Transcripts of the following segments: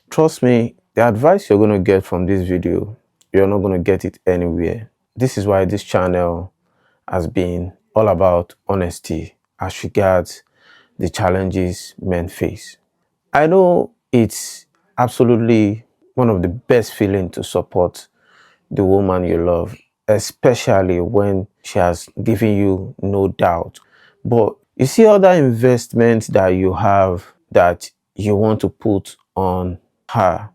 Trust me, the advice you're going to get from this video, you're not going to get it anywhere. This is why this channel has been all about honesty as regards the challenges men face. I know it's absolutely one of the best feelings to support the woman you love, especially when she has given you no doubt. But you see other investments that you have that you want to put on her,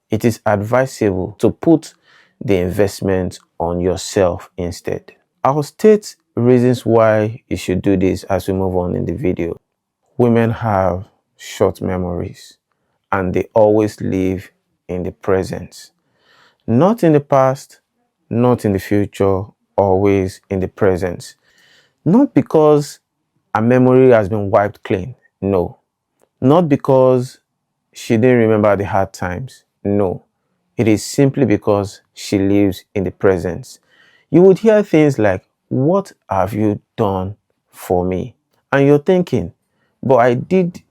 it is advisable to put the investment on yourself instead. I'll state reasons why you should do this as we move on in the video. Women have short memories and they always live in the present. Not in the past, not in the future, always in the present. Not because a memory has been wiped clean, no. Not because she didn't remember the hard times, no. It is simply because she lives in the present. You would hear things like, "What have you done for me?" And you're thinking, "But I did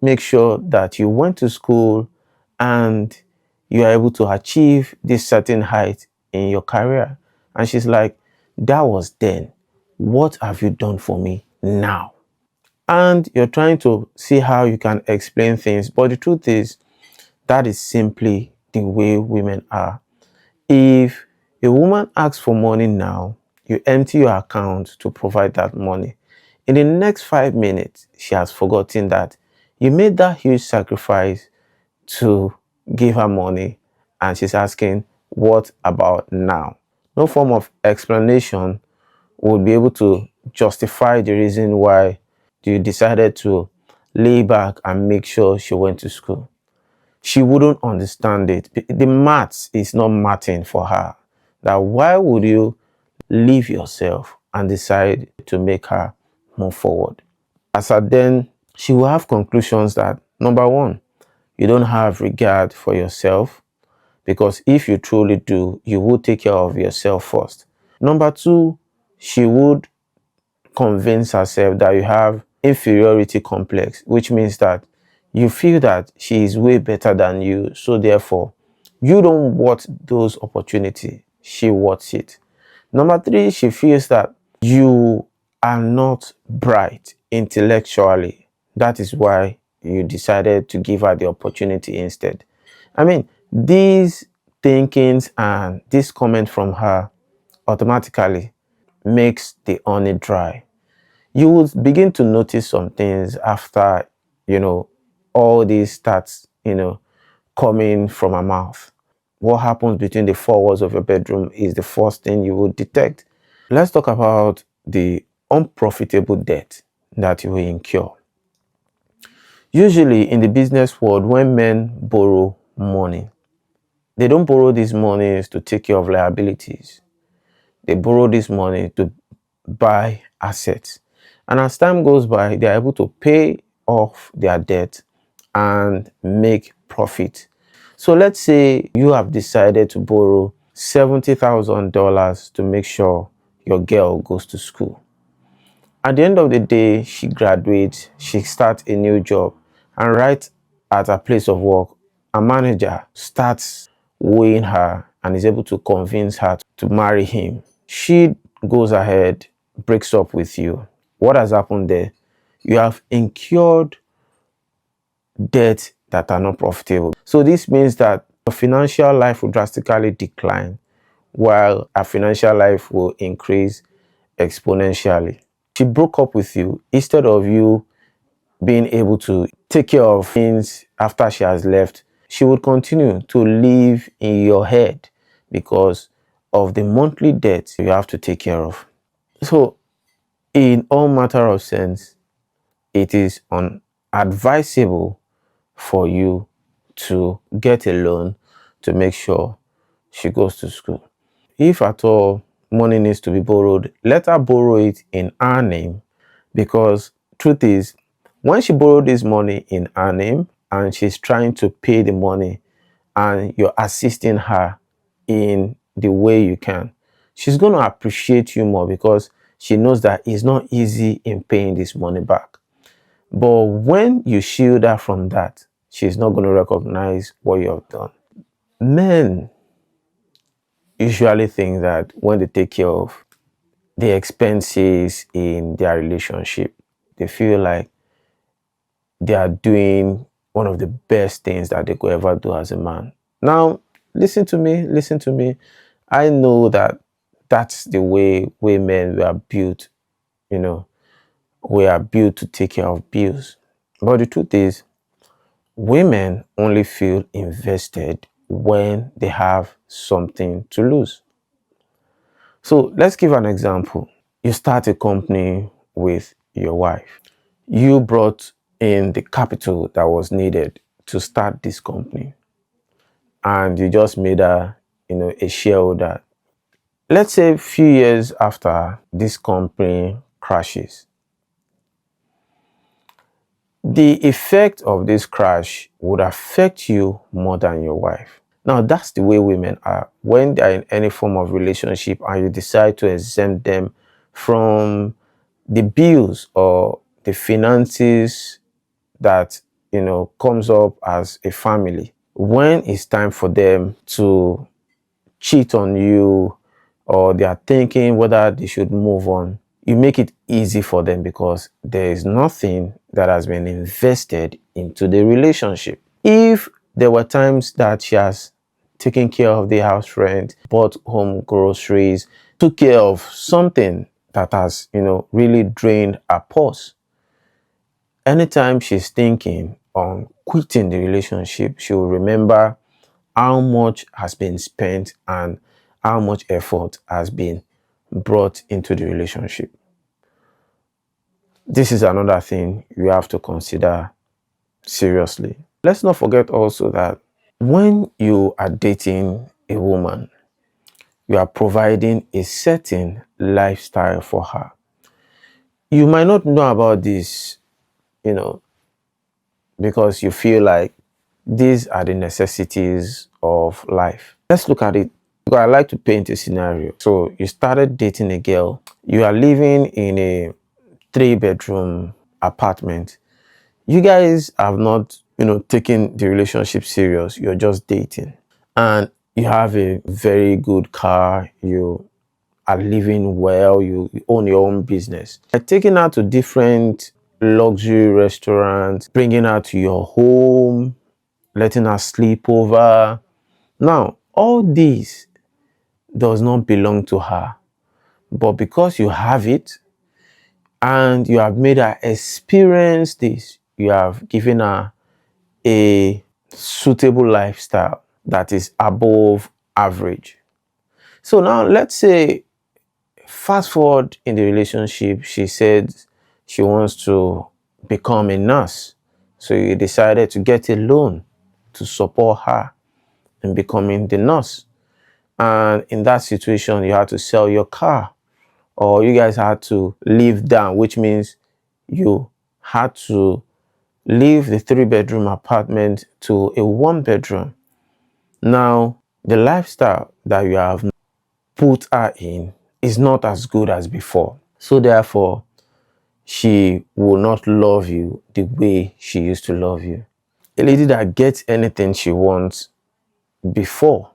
make sure that you went to school and you are able to achieve this certain height in your career." And she's like, "That was then. What have you done for me now?" And you're trying to see how you can explain things. But the truth is, that is simply the way women are. If a woman asks for money now, you empty your account to provide that money. In the next 5 minutes, she has forgotten that you made that huge sacrifice to give her money, and she's asking, "What about now?" No form of explanation would be able to justify the reason why you decided to lay back and make sure she went to school. She wouldn't understand it. The maths is not mathing for her. That why would you leave yourself and decide to make her move forward? As at then, she will have conclusions that, number one, you don't have regard for yourself, because if you truly do, you would take care of yourself first. Number two, she would convince herself that you have inferiority complex, which means that you feel that she is way better than you, so therefore you don't want those opportunities, she wants it. Number three, she feels that you are not bright intellectually. That is why you decided to give her the opportunity instead. I mean, these thinkings and this comment from her automatically makes the honey dry. You will begin to notice some things after, all these starts, coming from her mouth. What happens between the four walls of your bedroom is the first thing you will detect. Let's talk about the unprofitable debt that you will incur. Usually in the business world, when men borrow money, they don't borrow these monies to take care of liabilities. They borrow this money to buy assets. And as time goes by, they are able to pay off their debt and make profit. So let's say you have decided to borrow $70,000 to make sure your girl goes to school. At the end of the day, she graduates, she starts a new job, and right at her place of work, a manager starts weighing her and is able to convince her to marry him. She goes ahead, breaks up with you. What has happened there? You have incurred debts that are not profitable. So this means that your financial life will drastically decline, while her financial life will increase exponentially. She broke up with you instead of you being able to take care of things after she has left. She would continue to live in your head because of the monthly debt you have to take care of. So in all matter of sense, it is unadvisable for you to get a loan to make sure she goes to school. If at all money needs to be borrowed, let her borrow it in her name, because truth is, when she borrowed this money in her name and she's trying to pay the money and you're assisting her in the way you can, she's going to appreciate you more because she knows that it's not easy in paying this money back. But when you shield her from that, she's not going to recognize what you have done. Men usually think that when they take care of the expenses in their relationship, they feel like they are doing one of the best things that they could ever do as a man. Now, listen to me. I know that that's the way women were built, you know, we are built to take care of bills. But the truth is, women only feel invested when they have something to lose. So let's give an example. You start a company with your wife. You brought in the capital that was needed to start this company, and you just made her, a shareholder. Let's say a few years after this company crashes, the effect of this crash would affect you more than your wife. Now, that's the way women are. When they're in any form of relationship and you decide to exempt them from the bills or the finances that, comes up as a family, when it's time for them to cheat on you or they are thinking whether they should move on, you make it easy for them because there is nothing that has been invested into the relationship. If there were times that she has taken care of the house rent, bought home groceries, took care of something that has, really drained her purse, anytime she's thinking on quitting the relationship, she will remember how much has been spent and how much effort has been brought into the relationship. This is another thing you have to consider seriously. Let's not forget also that when you are dating a woman, you are providing a certain lifestyle for her. You might not know about this, you know, because you feel like these are the necessities of life. Let's look at it. I like to paint a scenario. So you started dating a girl. You are living in a 3-bedroom apartment. You guys have not, taken the relationship serious. You're just dating. And you have a very good car. You are living well. You own your own business. By taking her to different luxury restaurants, bringing her to your home, letting her sleep over. Now, all these does not belong to her. But because you have it and you have made her experience this, you have given her a suitable lifestyle that is above average. So now let's say fast forward in the relationship, she said she wants to become a nurse. So you decided to get a loan to support her in becoming the nurse. And in that situation, you had to sell your car or you guys had to live down, which means you had to leave the 3-bedroom apartment to a 1-bedroom. Now, the lifestyle that you have put her in is not as good as before. So therefore, she will not love you the way she used to love you. A lady that gets anything she wants before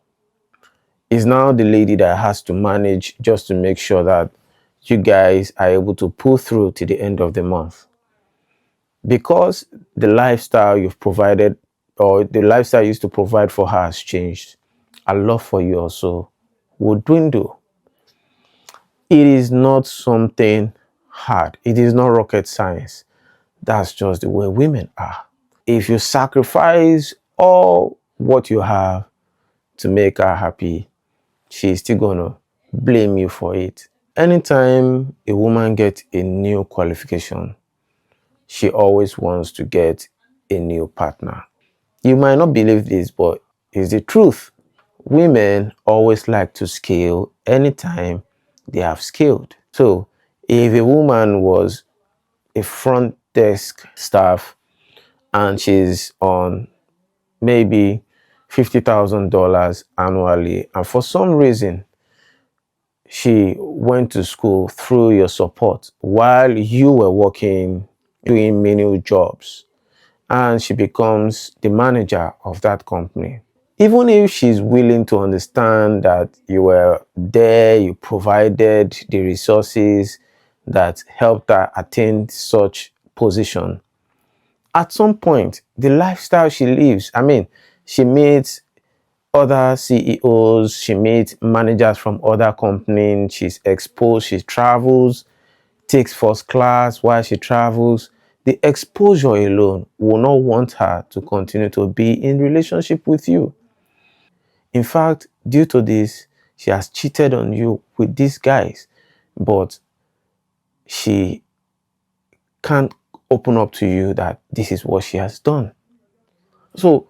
is now the lady that has to manage just to make sure that you guys are able to pull through to the end of the month. Because the lifestyle you've provided or the lifestyle you used to provide for her has changed, her love for you also will dwindle. It is not something hard. It is not rocket science. That's just the way women are. If you sacrifice all what you have to make her happy, she's still gonna blame you for it. Anytime a woman gets a new qualification, she always wants to get a new partner. You might not believe this, but it's the truth. Women always like to scale anytime they have scaled. So if a woman was a front desk staff and she's on maybe $50,000 annually, and for some reason she went to school through your support while you were working, doing menial jobs, and she becomes the manager of that company. Even if she's willing to understand that you were there, you provided the resources that helped her attain such position, at some point, the lifestyle she lives, I mean, she meets other CEOs, she meets managers from other companies, she's exposed, she travels, takes first class while she travels. The exposure alone will not want her to continue to be in relationship with you. In fact, due to this, she has cheated on you with these guys, but she can't open up to you that this is what she has done. So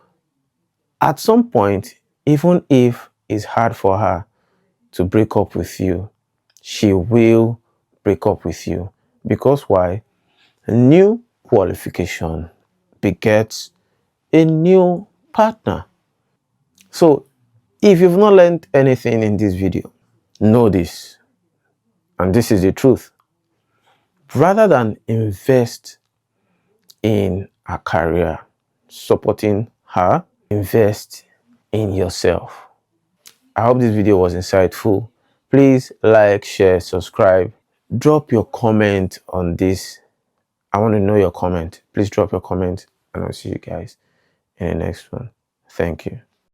at some point, even if it's hard for her to break up with you, she will break up with you. Because why? A new qualification begets a new partner. So if you've not learned anything in this video, know this, and this is the truth. Rather than invest in a career supporting her, invest in yourself. I hope this video was insightful. Please like, share, subscribe. Drop your comment on this. I want to know your comment. Please drop your comment, and I'll see you guys in the next one. Thank you.